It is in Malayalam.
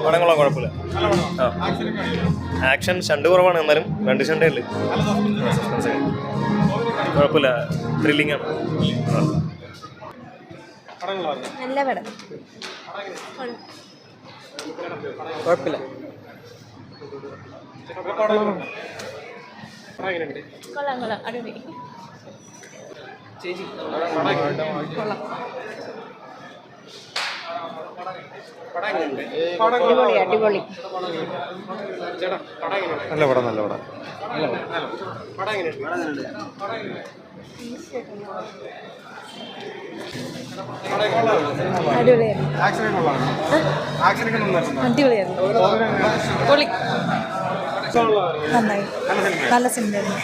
പടങ്ങളോ കുഴപ്പമില്ല. ആക്ഷൻ ഷണ്ട് കുറവാണ്, എന്നാലും 2 ഷണ്ടേ ഉള്ളു. കുഴപ്പമില്ല, ത്രില്ലിംഗ് ആണ്. നല്ല പടം, കുഴപ്പമില്ല. കൊള്ളാം കൊള്ളാം, അടിപൊളി. അടിപൊളി അടിപൊളി. നല്ല പടം, നല്ല പടം. അടിപൊളിയായിരുന്നു. പൊളി, നന്നായി, നല്ല സിനിമയായിരുന്നു.